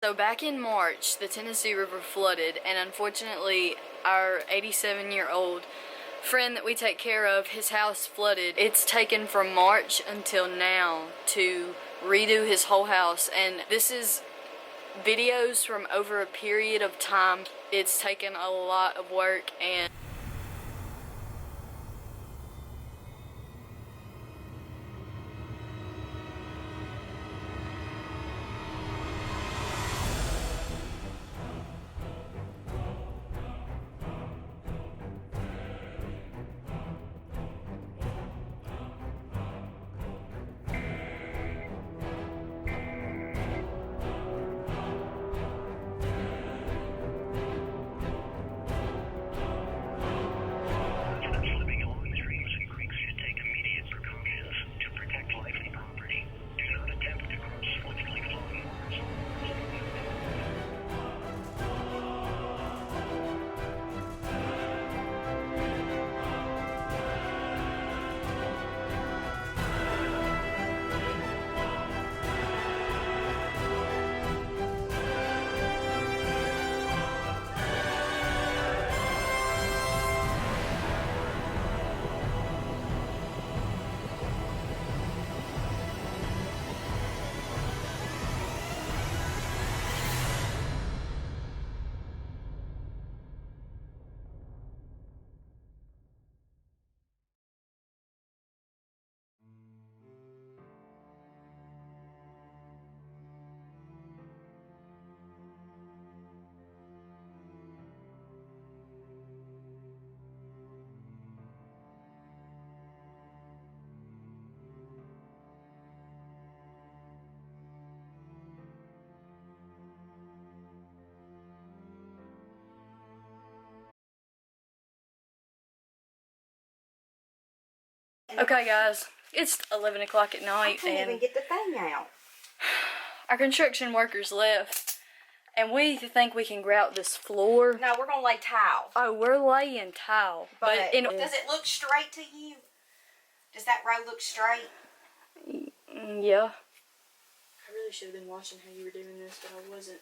So back in March, the Tennessee River flooded, and unfortunately, our 87-year-old friend that we take care of, his house flooded. It's taken from March until now to redo his whole house, and this is videos from over a period of time. It's taken a lot of work, and okay guys, it's 11 o'clock at night, I can't even get the thing out. Our construction workers left, and we think we can grout this floor. No, we're gonna lay tile. Oh, we're laying tile. But does it look straight to you? Does that row look straight? Yeah. I really should have been watching how you were doing this, but I wasn't.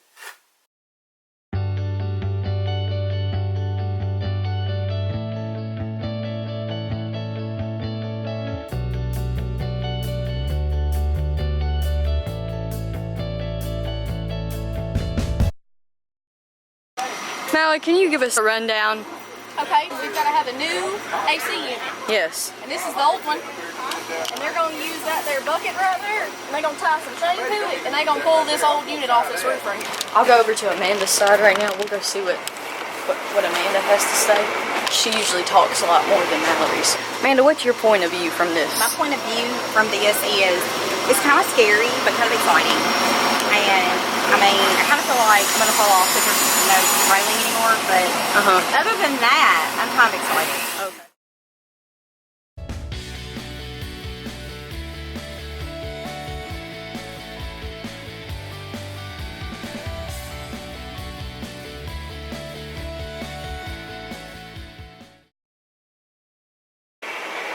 Mallory, can you give us a rundown? Okay, we've got to have a new AC unit. Yes. And this is the old one. And they're going to use that there bucket right there. And they're going to tie some chain to it. And they're going to pull this old unit off this roof right here. I'll go over to Amanda's side right now. We'll go see what Amanda has to say. She usually talks a lot more than Mallory's. Amanda, what's your point of view from this? My point of view from this is, it's kind of scary, but kind of exciting. And, I mean, I kind of feel like I'm going to fall off because there's no railing anymore, but other than that, I'm kind of excited. Okay.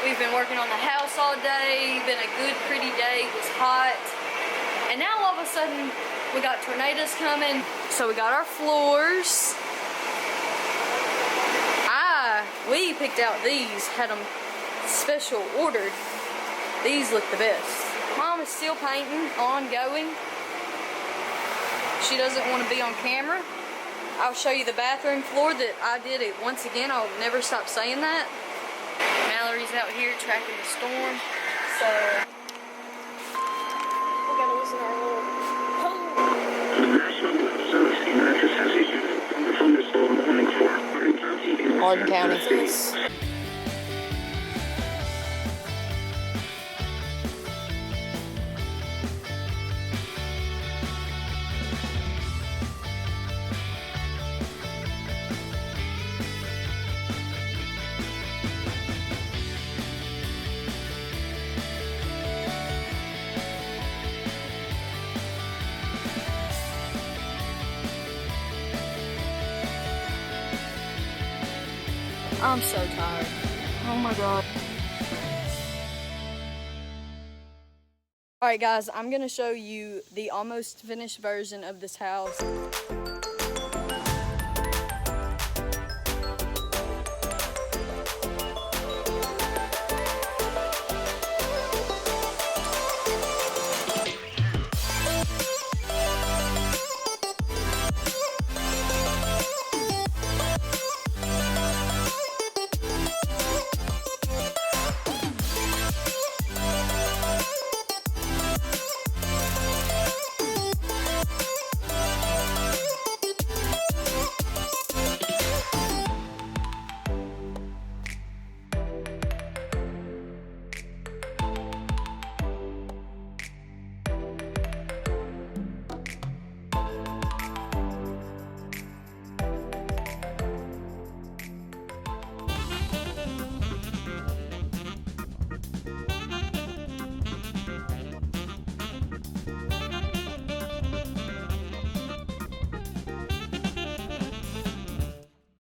We've been working on the house all day, been a good, pretty day, it was hot. And now all of a sudden, we got tornadoes coming. So we got our floors. We picked out these, had them special ordered. These look the best. Mom is still painting, ongoing. She doesn't want to be on camera. I'll show you the bathroom floor that I did it once again. I'll never stop saying that. Mallory's out here tracking the storm. So we gotta listen to our little Hardin County. I'm so tired. Oh my god. Alright guys, I'm gonna show you the almost finished version of this house.